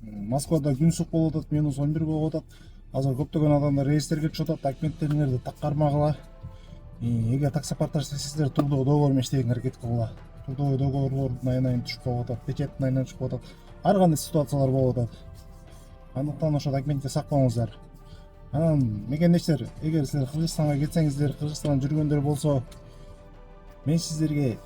Москвада күн суык болуп атат, -11 болуп атат. Азыр көптөгөн адамдар рейстерге түшүп атат. Документтериңерди так кармагыла. Эгер таксопаркта иштесеңиздер, трудовой договор менен иштегенге аракет кылгыла. Трудовой договордун айынан түшүп калып атат, печаттын айынан түшүп калып атат. Ар кандай ситуациялар болуп атат. Андыктан ошо документти сактаңыздар. Анан мекендештер, эгер силер Кыргызстанга кетсеңиздер, Кыргызстанда жүргөндөр болсо, мен сиздерге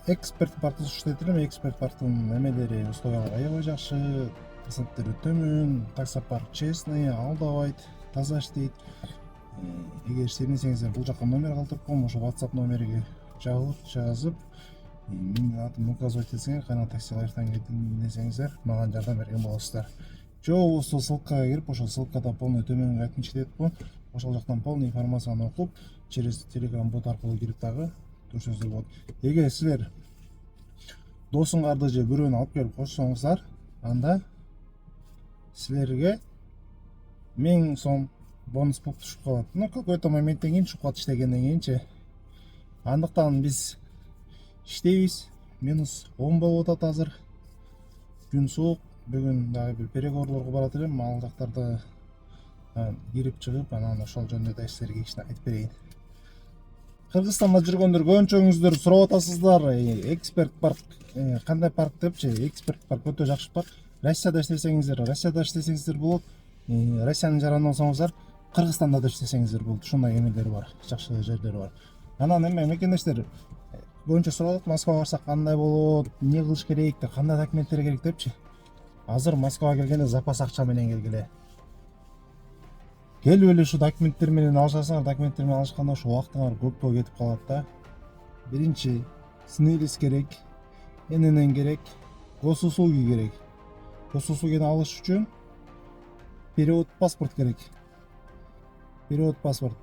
эксперт паркты сунуштайт элем. Эксперт парктын эмелери, условиялары аябай жакшы, проценттери төмөн, таксопарк честный, алдабайт, таза иштейт. Эгер сенесеңиздер, бул жака номер калтырып коем, ошо WhatsApp номериге жазып, менин атымды указывать этсеңер, кайра таксилерден кетин десеңиздер, мага жардам берген болосуздар. Же болбосо ссылкага кирип, ошол ссылкада полный төмөнгө айтмыш айтып, ошол жактан полный информацияны окуп, через Telegram бот аркылуу кирип дагы көрсөңүздөр болот. Эгер силер досуңарды же бирөөнү алып келип кошсоңуздар, анда силерге 1000 сом бонус болуп түшүп калат. Какой-то моменттен кийин түшүп калат, иштегенден кийинчи. Андыктан биз иштейбиз. -10 болуп атат азыр. Күн суук. Бүгүн дагы бир переговорлорго барат элем. Ал жактарда кирип чыгып, анан ошол жөнүндө да силерге кичине айтып берейин. Кыргызстанда жүргөндөр көбүнчөңүздөр сурап атасыздар, эксперт парк кандай парк депчи. Эксперт парк өтө жакшы парк. Россияда иштесеңиздер болот. Россиянын жаранын алсаңыздар, Кыргызстанда да иштесеңиздер болот. Ушундай эмелер бар, жакшы жерлери бар. Анан эме мекендештер, көбүнчө сурап, Москвага барсак кандай болот, эмне кылыш керек, кандай документтер керек депчи. Азыр Москвага келгенде запас акча менен келгиле. Келип эле ушу документтер менен алышасыңар, документтер менен алышканда ошо убактыңар көпкө кетип калат да. Биринчи снилис керек, ННН керек, госуслуги керек. Госуслугини алыш үчүн перевод паспорт керек. Перевод паспорт.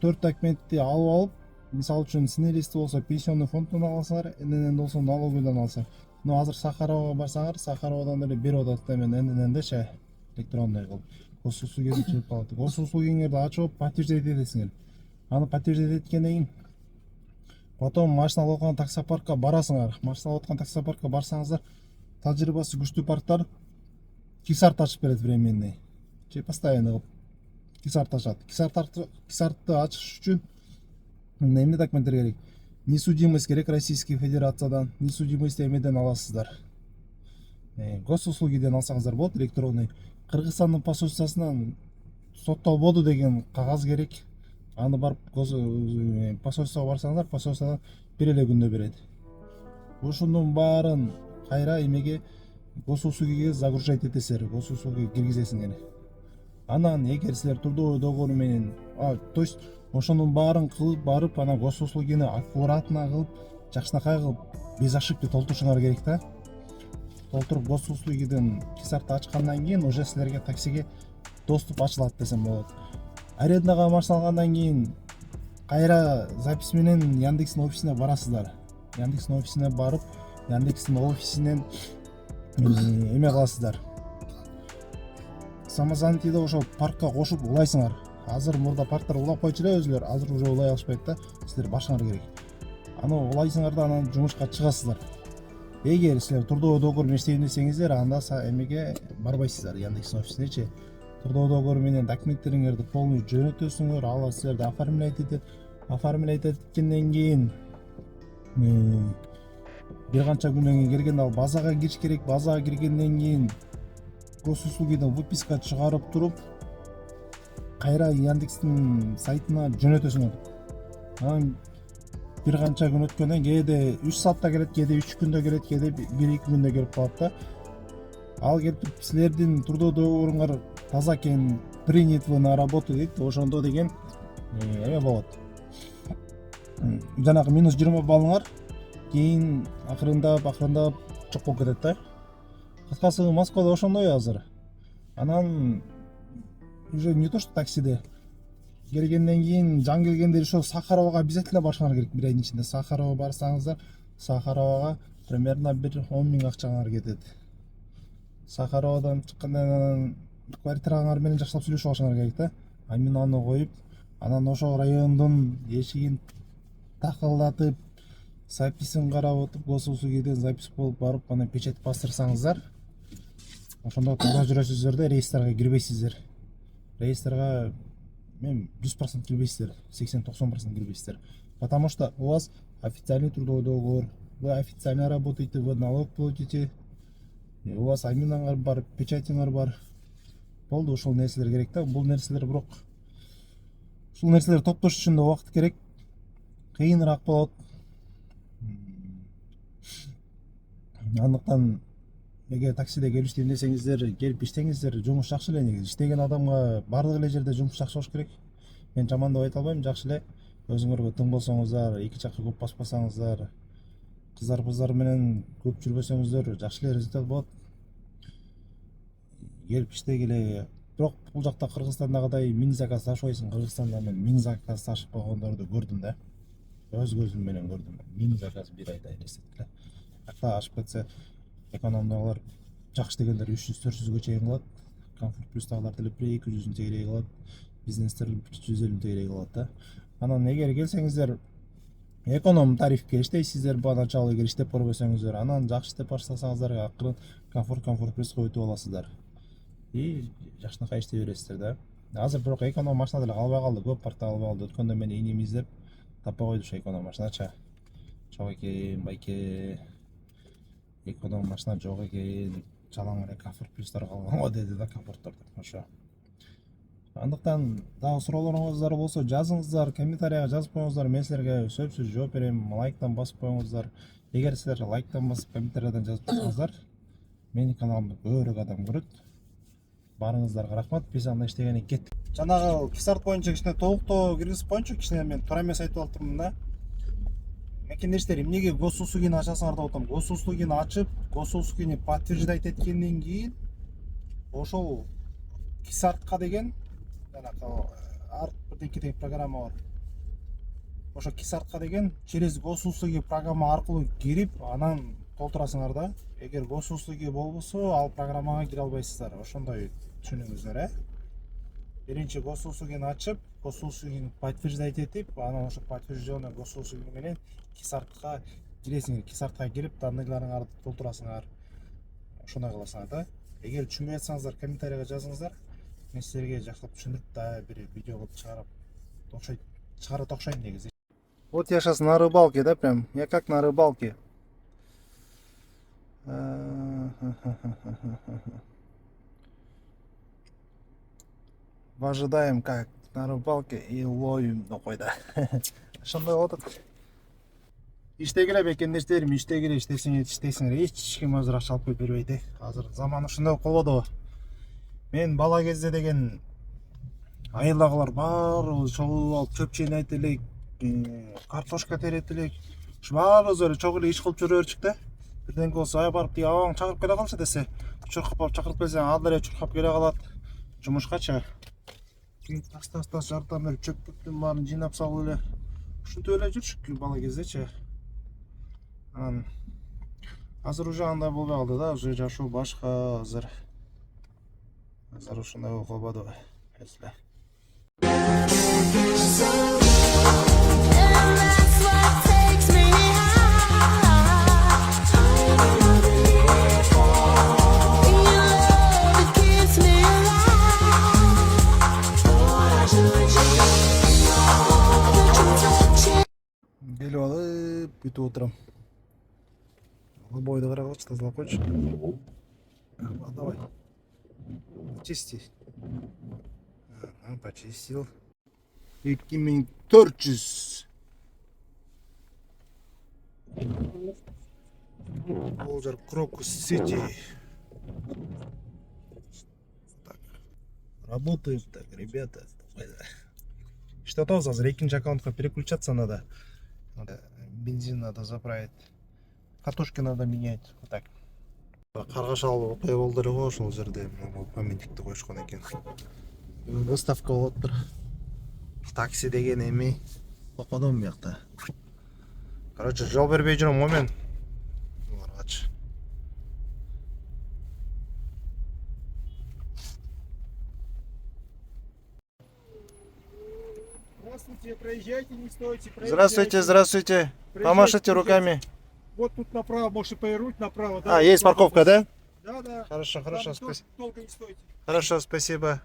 4 документти алып, мисалы үчүн снилисти болсо пенсионный фонддон аласыңар, ННН болсо налоговыйдан аласыңар. Но азыр Сахаровага барсаңар, Сахаровадан деле берип атат эме НННдечи электронный кылып. Госуслугиңерди чыгып калат. Госуслугиңерди ачып, подтверждать этесиңер. Аны подтверждать эткенден кийин потом машина алып аткан таксопаркка барасыңар. Машина алып аткан таксопаркка барсаңыздар, тажрыйбасы күчтүү парктар кисарт ачып берет временный. Же постоянный кылып кисарт ачат. Кисартты ачыш үчүн эмне документтер керек? Несудимость керек Российской Федерациядан, несудимость эмеден аласыздар. Госуслугиден алсаңыздар болот, электронный. Кыргызстандын посольствосунан соттолбоду деген кагаз керек. Аны барып посольствого барсаңыздар, посольстводан бир эле күндө берет. Ушунун баарын кайра эмеге госуслугиге загружать этесиңер, госуслугиге киргизесиңер. Анан эгер силер трудовой договор менен, то есть ошонун баарын кылып барып, анан госуслугини аккуратно кылып, жакшынакай кылып, без ошибки толтурушуңар керек да. Толтуруп госуслугиден кисартты ачкандан кийин уже силерге таксиге доступ ачылат десем болот. Арендага машина алгандан кийин кайра запись менен Яндекстин офисине барасыздар. Яндекстин офисине барып, Яндекстин офисинен эме кыласыздар. Самозанятыйды ошо паркка кошуп улайсыңар. Азыр мурда парктар улап койчу эле өзүлөр, азыр уже улай алышпайт да. Силер башыңар керек. Аны улайсыңар да, анан жумушка чыгасыздар. Эгер силер трудовой договор менен иштейм десеңиздер, анда эмеге барбайсыздар, Яндекстин офисинечи. Трудовой договор менен документтериңерди полный жөнөтөсүңөр, алар силерди оформлять эткенден кийин бир канча күндөн кийин келгенде ал базага кириш керек. Базага киргенден кийин госуслугиден выписка чыгарып туруп, кайра Яндекстин сайтына жөнөтөсүңөр. Анан бир канча күн өткөндөн кээде 3 саатта келет, кээде 3 күндө келет, кээде 1-2 күндө келип калат да. Ал келип силердин трудовой договоруңар таза экен, принят вы на работу дейт, ошондо деген эме болот. Жанагы -20 баллыңар кийин акырындап чок болуп кетет да. Кыскасы Москвада ошондой азыр. Анан уже не то что таксиде келгенден кийин, жан келгенде ошо Сахаровага обязательно барышыңар керек. Бир айдын ичинде Сахарова барсаңыздар, Сахаровага примерно бир 10 000 акчаңар кетет. Сахаровадан чыккандан квартираңар менен жакшылап сүйлөшүп алышыңар керек да. Мен аны коюп, анан ошол райондун эшигин такылдатып, записин карап отуруп, госуслугиден запись болуп барып, анан печать бастырсаңыздар, ошондо туура жүрөсүздөр да рейстарга кирбейсиздер. Рейстарга мен 100% кирбейсиздер, 80-90% кирбейсиздер. Потому что у вас официальный трудовой договор, вы официально работаете, вы налог платите, у вас аминаңар бар, печатиңар бар. Болду, ушул нерселер керек да. Бул нерселер бирок ушул нерселер топтош үчүн да убакыт керек. Кыйыныраак болот. Андыктан эгер таксиде келип иштейм десеңиздер, келип иштеңиздер. Жумуш жакшы эле негизи. Иштеген адамга бардык эле жерде жумуш жакшы болуш керек. Мен жаман деп айта албайм, жакшы эле. Өзүңөргө тың болсоңуздар, эки жакка көп баспасаңыздар, кыздар менен көп жүрбөсөңүздөр, жакшы эле результат болот. Келип иштегиле. Бирок бул жакта Кыргызстандагыдай 1000 заказ ташыбайсың. Кыргызстанда мен 1000 заказ ташып койгондорду көрдүм да. Өз көзүм менен көрдүм. 1000 заказ бир айда элестетиле. Акта ашып кетсе, экономдогулар жакшы дегендер 300-400ге чейин кылат. Комфорт плюстагылар деле 200-ün тегерей кылат. Бизнестер 150-ün тегерей кылат да. Анан эгер келсеңиздер, эконом тарифке иштейсиздер, поначалу эгер иштеп көрбөсөңүздөр, анан жакшы иштеп баштасаңыздар, акырын комфорт плюска өтүп аласыздар. И жакшынакай иштей бересиздер да. Азыр бирок эконом машина деле калбай калды, көп парта калбай калды. Өткөндө мени инем издеп таппай койду ушу эконом машиначы. Жок экен, байке. Эконом машина жок экен. Жалаң эле комфорт плюстар калган го деди да, комфорттор деп. Ошо. Андыктан дагы суроолоруңуздар болсо жазыңыздар, комментарийга жазып коюңуздар. Мен силерге сөзсүз жооп берем. Лайктан басып коюңуздар. Эгер силер лайктан басып комментарийдан жазып койсоңуздар, менин каналымды көбүрөөк адам көрөт. Барыңыздарга рахмат. Биз анда иштегенен кеттик. Жанагы кисарт боюнча кичине толуктоо киргизип коюнчу, кичине мен туура эмес айтып атырмын да. Мекендештер, эмнеге госуслугини ачасыңар деп атам. Госуслугини ачып, госуслугини подтверждать эткенден кийин ошол кисартка деген жанагы бирденке деген программа бар. Ошо кисартка деген через госуслуги программа аркылуу кирип, анан толтурасыңар да. Эгер госуслуги болбосо, ал программага кире албайсыздар. Ошондой түшүнүңүздөр, Биринчи госуслугини ачып, госуслугини подтверждать этип, анан ошо подтвержденный госуслуги менен кисартка киресиңер. Кисартка кирип, данныйларыңарды толтурасыңар. Ошондой кыласыңар да. Эгер түшүнбөй атсаңыздар, комментарийга жазыңыздар. Мен силерге жакшылап түшүндүрүп да бир видео кылып чыгарып окшойм негизи. Вот я сейчас на рыбалке, да, прям. Я как на рыбалке. Ожидаем как на рыбалке и ловим нокойда. Ошондой болот. Иштегиле бекендештерим, иштегиле, иштесиңер. Эч ким азыр акча алып бербейт. Азыр заман ушундай болуп калды. Мен бала кезде деген айылдагылар баары чогуу алып чөп чейнейт элек, картошка терет элек. Ушу баарыбыз эле чогуу эле иш кылып жүрө берчүк да. Бирденке болсо, ай барып тиги абаң чакырып келе калчы десе, чуркап барып чакырып келсең, ал деле чуркап келе калат. Жумушкачы. Тас жартан эле чөптүн баарын жыйнап салып эле ушинтип эле жүрчүк бала кездечи. Анан азыр уже андай болбой калды да, уже жашоо башка азыр. Азыр ушундай болуп калбадыбы? Эсле. Келип алып, бүтүп отурам. Бойду карагылчы, тазалап койчу. Давай. Чисти. Почистил. 2400. Олжар Крокус Сити. Так. Работаем так, ребята. Что-то азыр экинчи аккаунтка переключаться надо. Бензин надо заправить. Картошки надо менять. Вот так. Каргашал окуя болду эле го ошол жерде памятникти коюшкан экен. Выставка болуп тур. Такси деген эми окодом бuyakta. Короче, жол бербей жүрөм го мен. Буларгачы. Здравствуйте, проезжайте, не стойте. Здравствуйте, здравствуйте. Помашите руками. Вот тут направо, можете повернуть направо. Да, А, есть парковка, да? Да, да. Хорошо, Там хорошо, долго, долго не стойте. Хорошо, спасибо.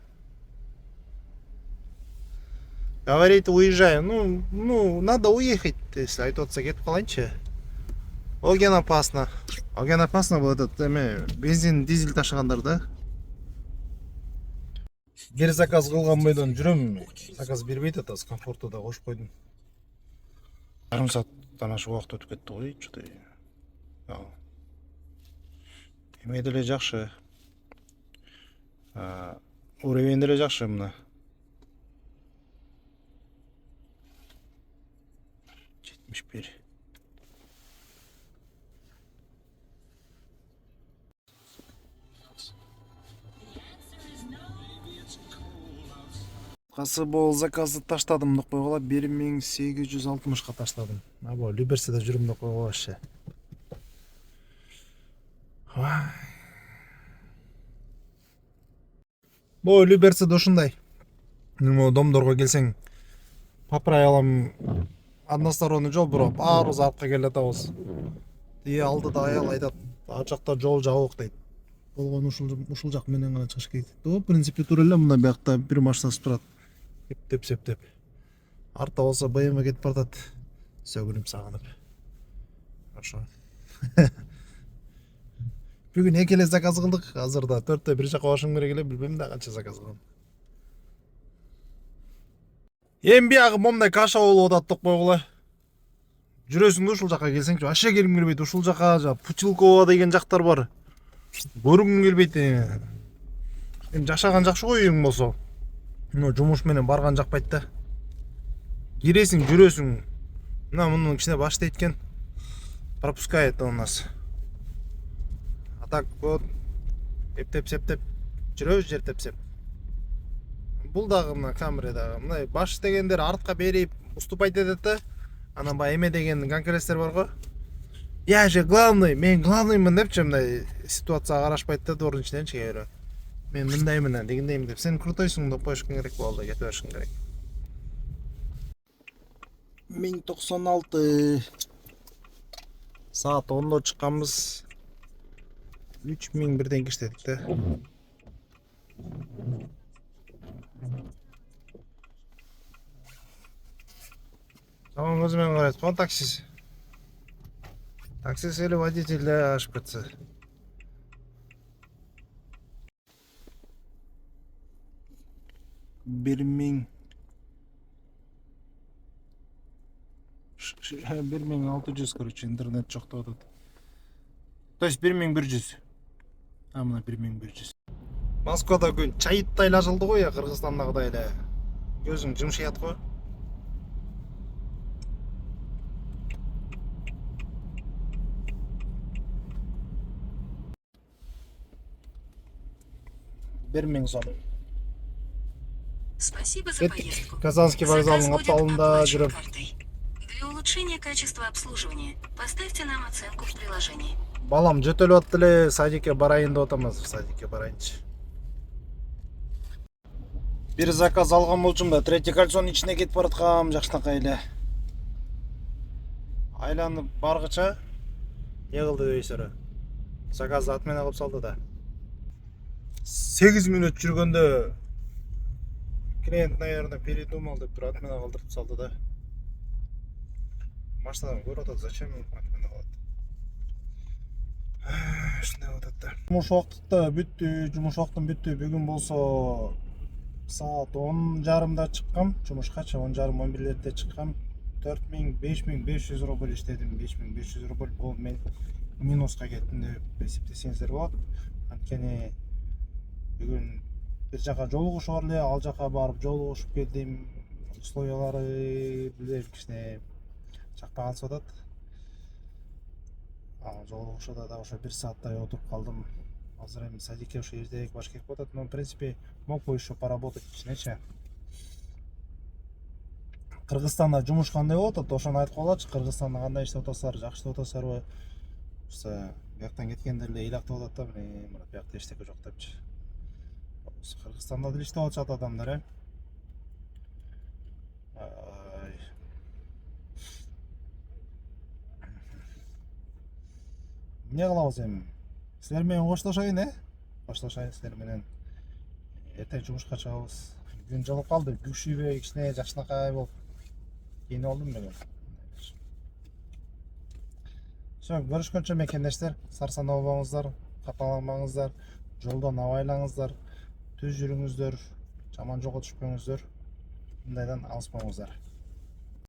Говорит, уезжаю. Надо уехать, если айтотса кетип калайынчы. Оген опасно. Оген опасно бұл этот бензин, дизель ташыгандар да. Бир заказ кылган бойдон жүрөм. Заказ бербейт атасы, комфорту да кошуп койдум. Жарым сааттан ашык убакыт өтүп кетти ғой, что-то. Эме деле жакшы. Уровень деле жакшы мына. 71. Касы бол заказды таштадым деп койгула, 1860ка таштадым. Або Люберседе жүрүм деп койгула ше. Бо Люберседе ушундай. Домдорго келсең, поправай алам. Односторонний жол бирок баарыбыз артка келе атабыз. Тие алдыда аял айтат, ал жакта жол жабык дейт. Болгон ушул жак менен гана чыгыш керек. В принципе, туура эле мына биякта бир машина турат. Септеп. Артта болсо БМВ кетип баратат. Сөгүнүп сагынып. Хорошо. Бүгүн эки эле заказ кылдык. Азырда 4-тө бир жака башым керек эле, билбейм да канча заказ кылгам. Эми биягы момундай каша болуп атат деп койгула. Жүрөсүң да ушул жака келсеңчи, вообще келгим келбейт. Ушул жака Пучилково деген жактар бар. Көргүм келбейт. Эми жашаган жакшы го үйүң болсо. Жумуш менен барган жакпайт да. Киресиң, жүрөсүң. Мына мунун кичине баш дейт пропускает у нас. А так вот эптеп-септеп жүрөбүз, жертеп-сеп. Бул дагы мына камера дагы. Мына баш дегендер артка берип уступать этет да. Анан баягы эме деген конкуренттер бар го. Я же главный, мен главныймын депчи, мындай ситуацияга карашпайт да, дордун ичиненчи кээ бирөө. Мен мындаймын, дегендейм деп, сен крутойсуң деп коюшуң керек болду, кетип беришиң керек. 1096 саат 10-до чыкканбыз. 3000 бирден иштедик да. Tamam, өзүмен карайт. Кон таксис. Таксис или водитель да ашып кетсе. Бир миң 1600, короче, интернет жок деп атат. То есть 1100. Мына 1100. Москвада күн чайыттай эле ажылды го, я Кыргызстандагыдай эле. Көзүң жымшыят го. Спасибо за поездку. Казанский вокзалдын апталында жүрөм. Для улучшения качества обслуживания поставьте нам оценку в приложении. Балам жөтөлүп атты эле, садикке барайын деп атам, азыр садикке барайынчы. Бир заказ алган болчумун да, третий кольцонун ичине кетип бараткам, жакшынакай эле. Айланып баргыча эгилди дейсире. Заказды отмена кылып салды да. 8 мүнөт жүргөндө клиент, наверное, передумал деп туруп отмена кылдырып салды да. Машинадан көрүп атат, зачем отмена кылат? Ушундай болуп атат да. Жумуш убактым бүттү. Бүгүн болсо саат 10:30 чыккам. Жумушкачы 10:30-11 чыккам. 4500 рубль иштедим. 5500 рубль бул мен минуска кеттим деп эсептесеңиздер болот. Анткени бүгүн бир жака жолугуш бар эле, ал жака барып жолугушуп келдим. Условиялары билбейм, кичине жакпай калса атат. Жолугушуда да ошо 1 сааттай отуруп калдым. Азыр эми садикке ошо эртерээк баш керек болуп атат, но в принципе мог бы еще поработать кичинечи. Кыргызстанда жумуш кандай болуп атат, ошону айтып койгулачы. Кыргызстанда кандай иштеп атасыздар, жакшы иштеп атасыздарбы? Ошо бияктан кеткендер эле ыйлактап атат да, мына биякта эчтеке жок депчи. Кыргызстанда деле иштеп атышат адамдар, эмне кылабыз эми? Силер менен коштошоюн, коштошайын силер менен. Эртең жумушка чыгабыз. Күн жылып калды, күкшүйбөй кичине жакшынакай болуп кийинип алдым бүгүн. Görüşкөнчө мекендештер, сарсанаа болбоңуздар, капаланбаңыздар, жолдон абайлаңыздар, түз жүрүңүздөр, жаман жолго түшпөңүздөр, мындайдан алыспаңыздар.